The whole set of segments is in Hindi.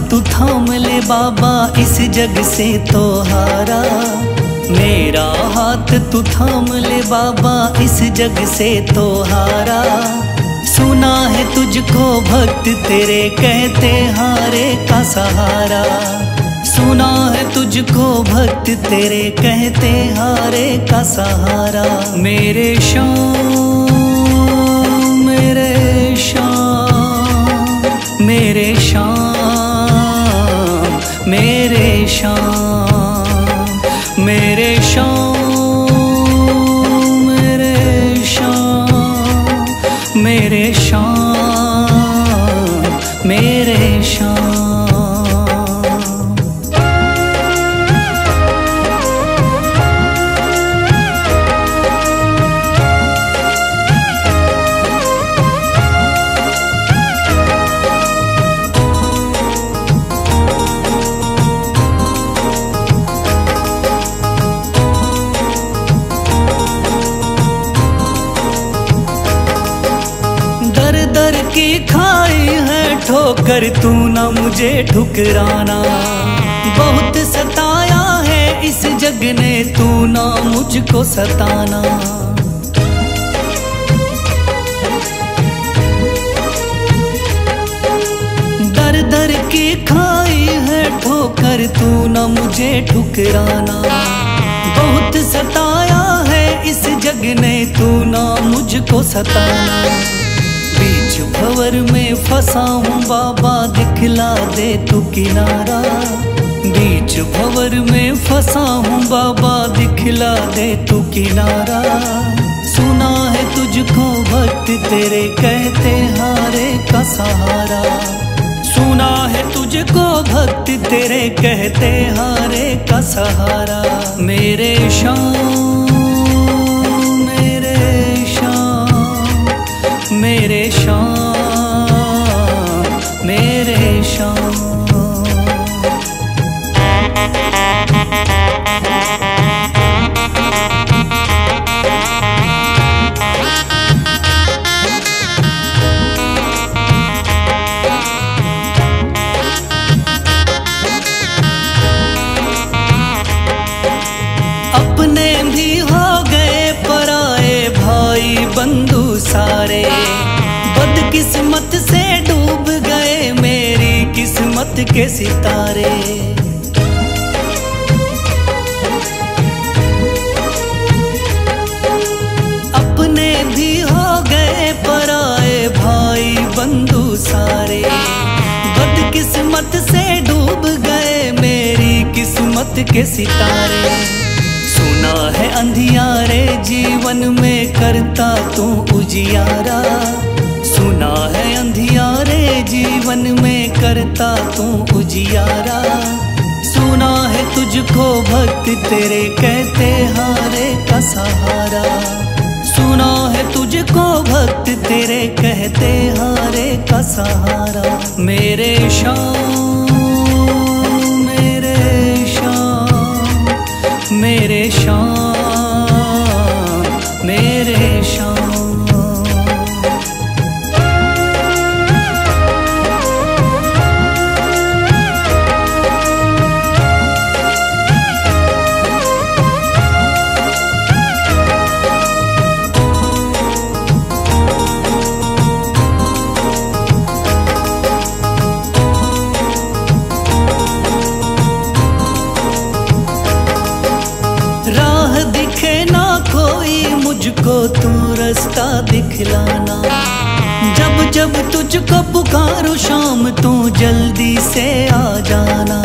तू थाम ले बाबा, इस जग से तो हारा। मेरा हाथ तू थाम ले बाबा, इस जग से तो हारा। सुना है तुझको भक्त तेरे कहते हारे का सहारा। सुना है तुझको भक्त तेरे कहते हारे का सहारा। मेरे श्याम मेरे श्याम मेरे श्याम मेरे श्याम मेरे श्याम मेरे श्याम मेरे श्याम मेरे श्याम। दर की खाई है ठोकर, तू ना मुझे ठुकराना। बहुत सताया है इस जग ने, तू ना मुझको सताना। दर दर की खाई है ठोकर, तू ना मुझे ठुकराना। बहुत सताया है इस जग ने, तू ना मुझको सताना। बीच भंवर में फंसा हूँ बाबा, दिखला दे तू किनारा। बीच भंवर में फंसा हूँ बाबा, दिखला दे तू किनारा। सुना है तुझको भक्त तेरे कहते हारे का सहारा। सुना है तुझको भक्त तेरे कहते हारे का सहारा। मेरे श्याम मेरे श्याम मेरे श्याम मेरे श्याम। अपने भी हो गए पराए भाई बंधु सारे। बदकिस्मत से डूब गए मेरी किस्मत के सितारे। अपने भी हो गए पराए भाई बंधु सारे। बदकिस्मत से डूब गए मेरी किस्मत के सितारे। सुना है अंधियारे जीवन में करता तू उजियारा। सुना है अंधियारे जीवन में करता तू उजियारा। सुना है तुझको भक्त तेरे कहते हारे का सहारा। सुना है तुझको भक्त तेरे कहते हारे का सहारा। मेरे श्याम मेरे श्याम मेरे श्याम मेरे श्याम। राह दिखे ना कोई मुझको, तू रास्ता दिखलाना। जब जब तुझको पुकारूं शाम, तू जल्दी से आ जाना।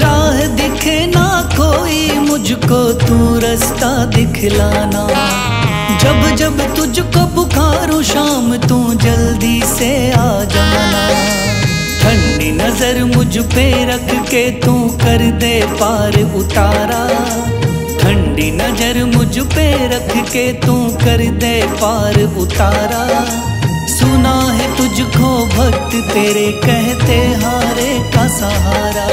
राह दिखे ना कोई मुझको, तू रास्ता दिखलाना। जब जब तुझको पुकारूं शाम, तू जल्दी से आ जाना। ठंडी नजर मुझ पे रख के तू कर दे पार उतारा। ठंडी नजर मुझ पे रख के तू कर दे पार उतारा। सुना है तुझको भक्त तेरे कहते हारे का सहारा।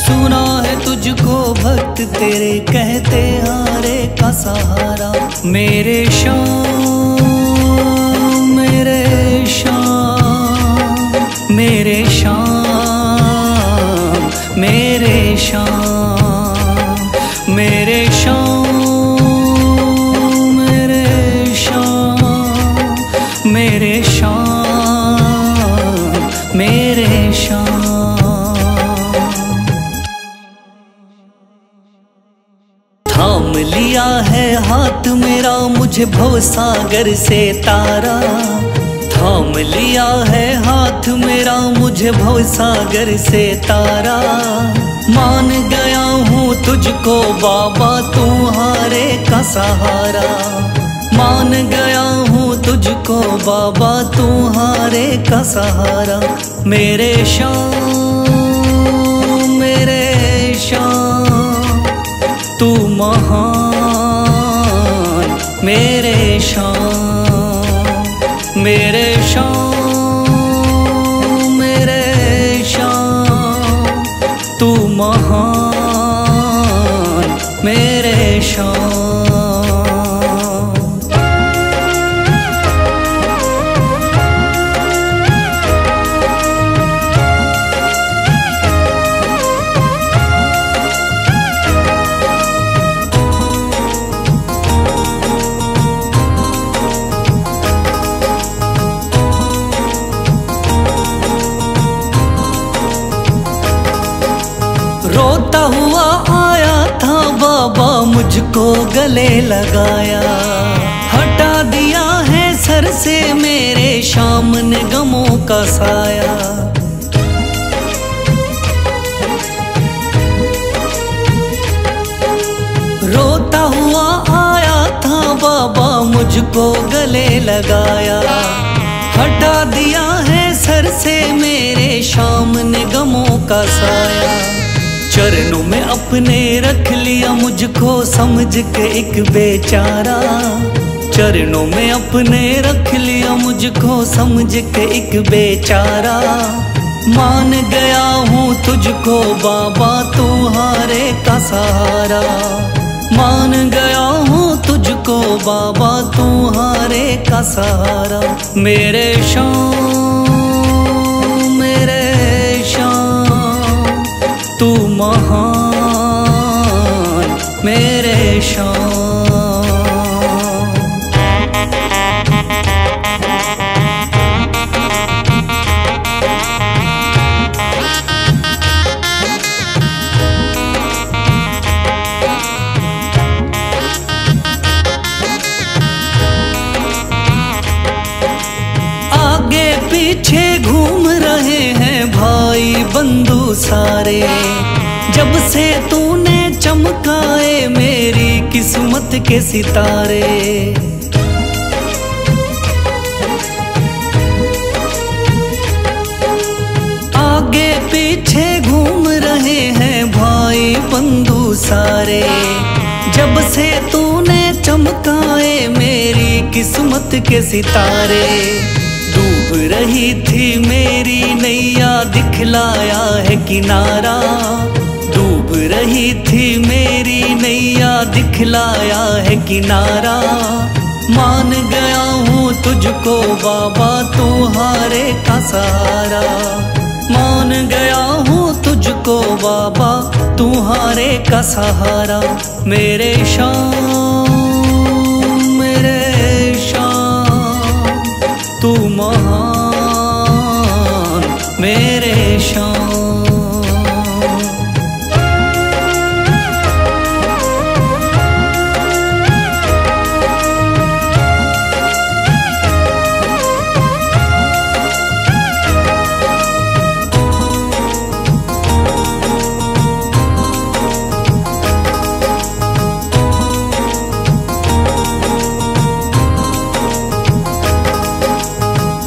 सुना है तुझको भक्त तेरे कहते हारे का सहारा। मेरे श्याम मेरे श्याम मेरे श्याम मेरे श्याम मेरे श्याम मेरे श्याम मेरे श्याम मेरे श्याम। थाम लिया है हाथ मेरा मुझे भवसागर से तारा। थाम लिया है हाथ मेरा मुझे भवसागर से तारा। मान गया हूँ तुझको बाबा तुम्हारे का सहारा। मान गया हूँ तुझको बाबा तुम्हारे का सहारा। मेरे श्याम मेरे श्याम तू महान। मेरे श्याम मेरे श्याम मेरे श्याम तू महान। मेरे श्याम। रोता हुआ आया था बाबा मुझको गले लगाया। हटा दिया है सर से मेरे श्याम ने गमों का साया। रोता हुआ आया था बाबा मुझको गले लगाया। हटा दिया है सर से मेरे श्याम ने गमों का साया। चरणों में अपने रख लिया मुझको समझ के एक बेचारा। चरणों में अपने रख लिया मुझको समझ के एक बेचारा। मान गया हूँ तुझको बाबा तुम्हारे का सहारा। मान गया हूँ तुझको बाबा तुम्हारे का सहारा। मेरे श्याम मेरे श्याम तू महान। मेरे श्याम। आगे पीछे घूम रहे हैं भाई बंधु सारे। जब से तूने चमकाए मेरी किस्मत के सितारे। आगे पीछे घूम रहे हैं भाई बंधु सारे। जब से तूने चमकाए मेरी किस्मत के सितारे। डूब रही थी मेरी नैया दिखलाया है किनारा। डूब रही थी मेरी नैया दिखलाया है किनारा। मान गया हूँ तुझको बाबा तुम्हारे का सहारा। मान गया हूँ तुझको बाबा तुम्हारे का सहारा। मेरे श्याम मेरे श्याम तू महान। मेरे श्याम।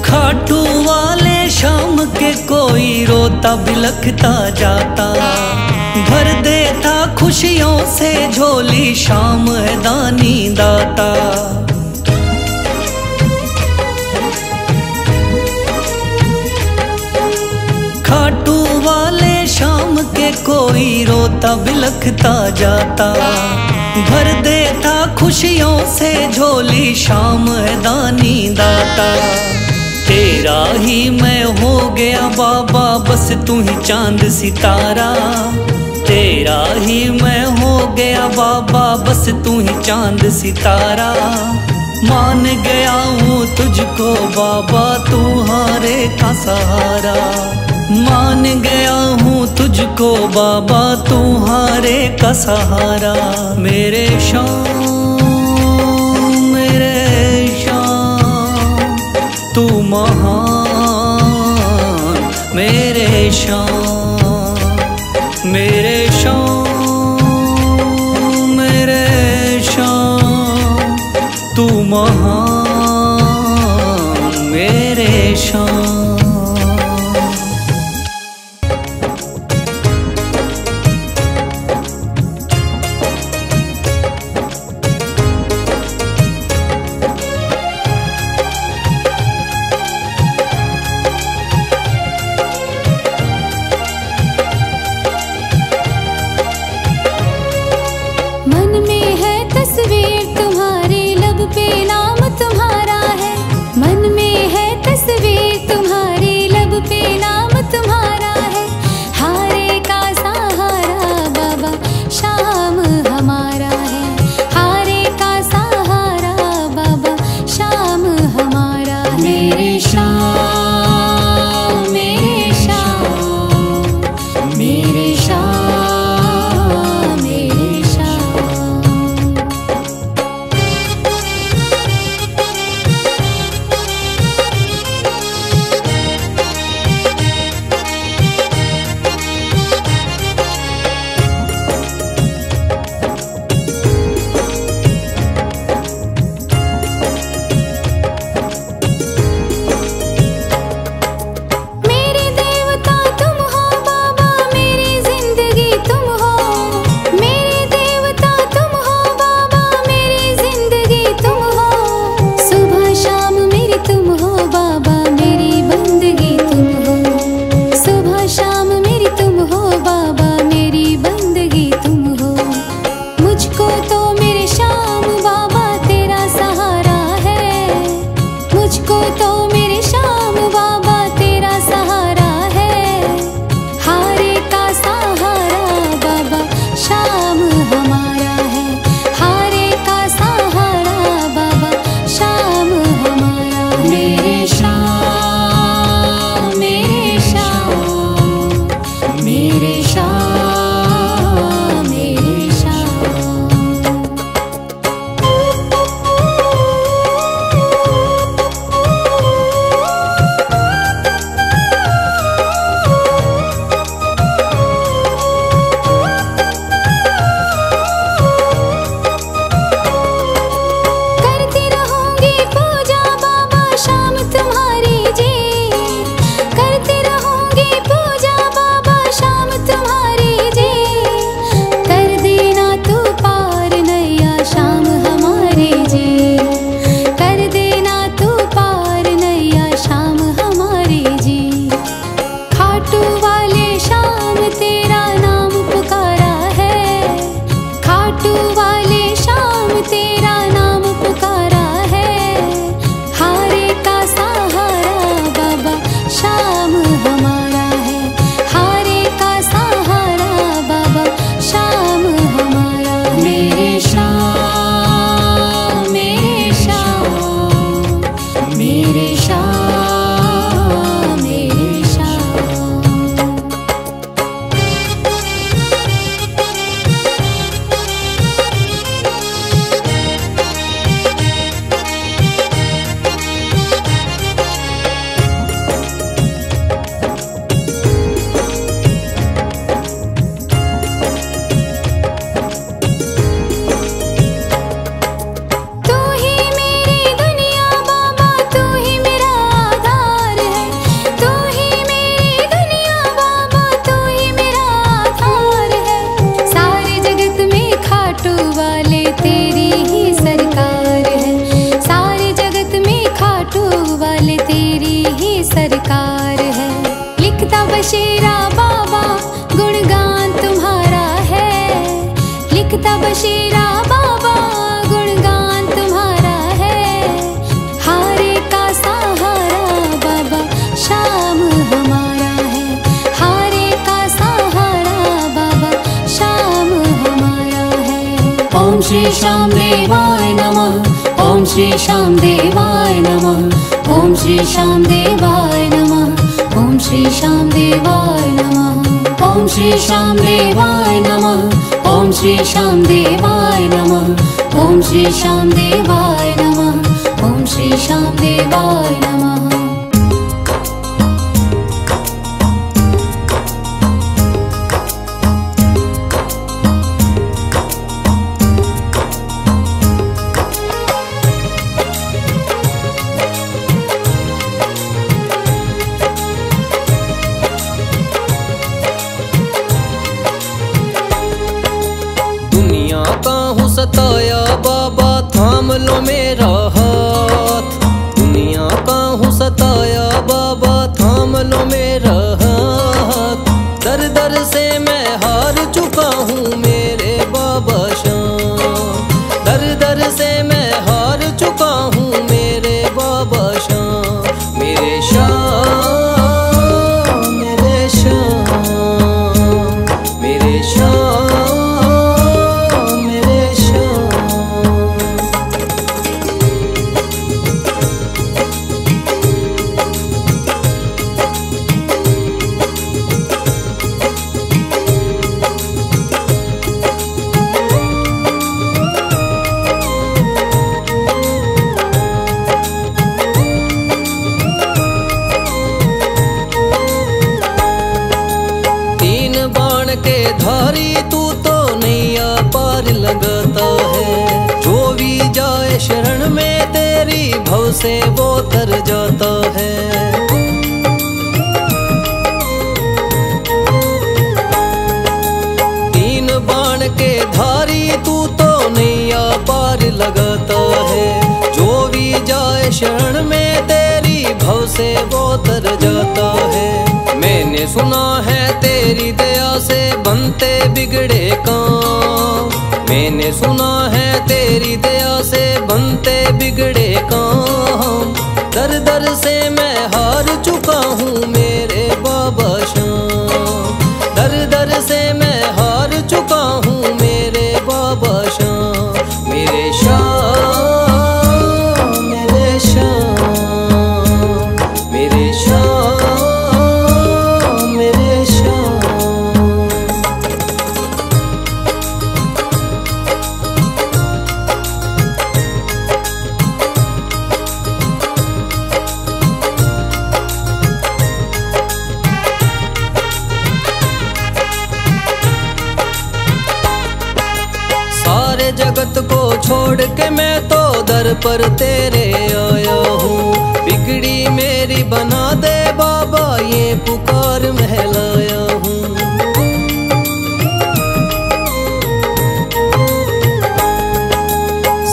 खाटू वाले शाम के कोई रोता बिलखता जाता। भर देता खुशियों से झोली शाम है दानी दाता। खाटू वाले शाम के कोई रोता बिलखता जाता। भर देता खुशियों से झोली शाम है दानी दाता। तेरा ही मैं हो गया बाबा बस तू ही चांद सितारा। तेरा ही मैं हो गया बाबा बस तू ही चांद सितारा। मान गया हूँ तुझको बाबा तू हारे का सहारा। मान गया हूँ तुझको बाबा तू हारे का सहारा। मेरे शाम तू महान। मेरे शाम मेरे शाम तू महान। मेरे शाम सरकार है। लिखता बशीरा बाबा गुणगान लिखता बशीरा बाबा गुणगान तुम्हारा है। हारे का सहारा बाबा श्याम हमारा है। हारे का सहारा बाबा श्याम हमारा है। ओम श्री श्याम देवाय नमः। ओम श्री श्याम देवाय नमः। ओम श्री श्याम देवाय नमः। ओम श्री श्याम देवाय नमः। ओम श्री श्याम देवाय नमः। ओम श्री श्याम देवाय नमः। ओम श्री श्याम देवाय नमः। ओम श्री श्याम देवाय नमः। सताया बाबा थाम लो मेरा हाथ। दुनिया का हूँ सताया बाबा थाम लो मेरा हाथ। दर दर से मैं हार चुका हूँ मेरे बाबा श्याम। दर दर से मैं हार चुका हूँ मेरे बाबा श्याम। मेरे श्याम मेरे श्याम मेरे श्याम। धारी तू तो नैया पार लगाता है। जो भी जाए शरण में तेरी भव से वो तर जाता है। तीन बाण के धारी तू तो नैया पार लगाता है। जो भी जाए शरण में तेरी भव से वो तर जाता है। मैंने सुना है तेरी दया से बनते बिगड़े काम। मैंने सुना है तेरी दया से बनते बिगड़े काम। दर दर से मैं हार चुका हूँ मेरे बाबा श्याम। दर दर से मैं हार चुका हूँ मेरे बाबा श्याम। मेरे श्याम मेरे श्याम मेरे श्याम। जगत को छोड़ के मैं तो दर पर तेरे आया हूँ। बिगड़ी मेरी बना दे बाबा ये पुकार महलाया हूँ।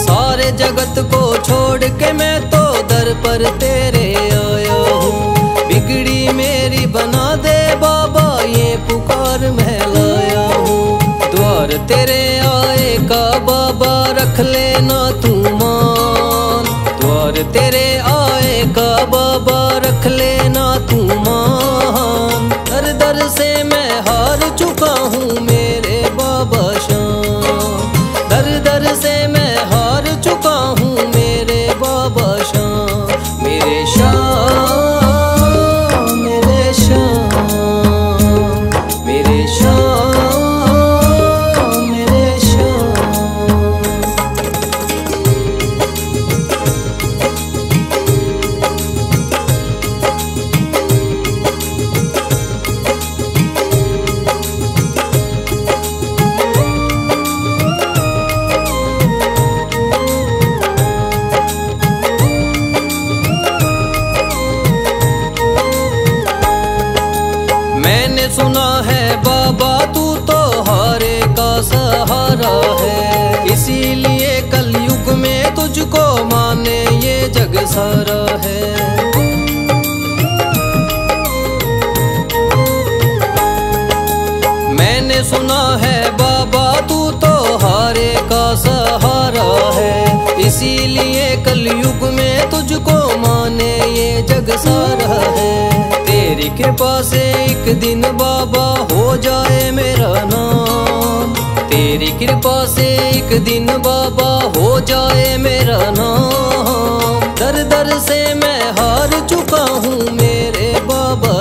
सारे जगत को छोड़ के मैं तो दर पर तेरे आया हूँ। बिगड़ी मेरी बना दे बाबा ये पुकार महलाया हूँ। द्वार तेरे आए का बाबा रख लेना तू मान। द्वार तेरे आए का बाबा रख लेना तू मान। दर दर से मैं हार चुका हूँ मेरे बाबा श्याम। दर दर से मैं हार चुका हूँ मेरे बाबा श्याम। मेरे श्याम मेरे श्याम मेरे श्याम। सुना है बाबा तू तो हारे का सहारा है। इसीलिए कलयुग में तुझको माने ये जग सारा है। मैंने सुना है बाबा तू तो इसीलिए कलयुग में तुझको माने ये जग सारा है। तेरी कृपा से एक दिन बाबा हो जाए मेरा नाम, तेरी कृपा से एक दिन बाबा हो जाए मेरा नाम। दर दर से मैं हार चुका हूँ मेरे बाबा।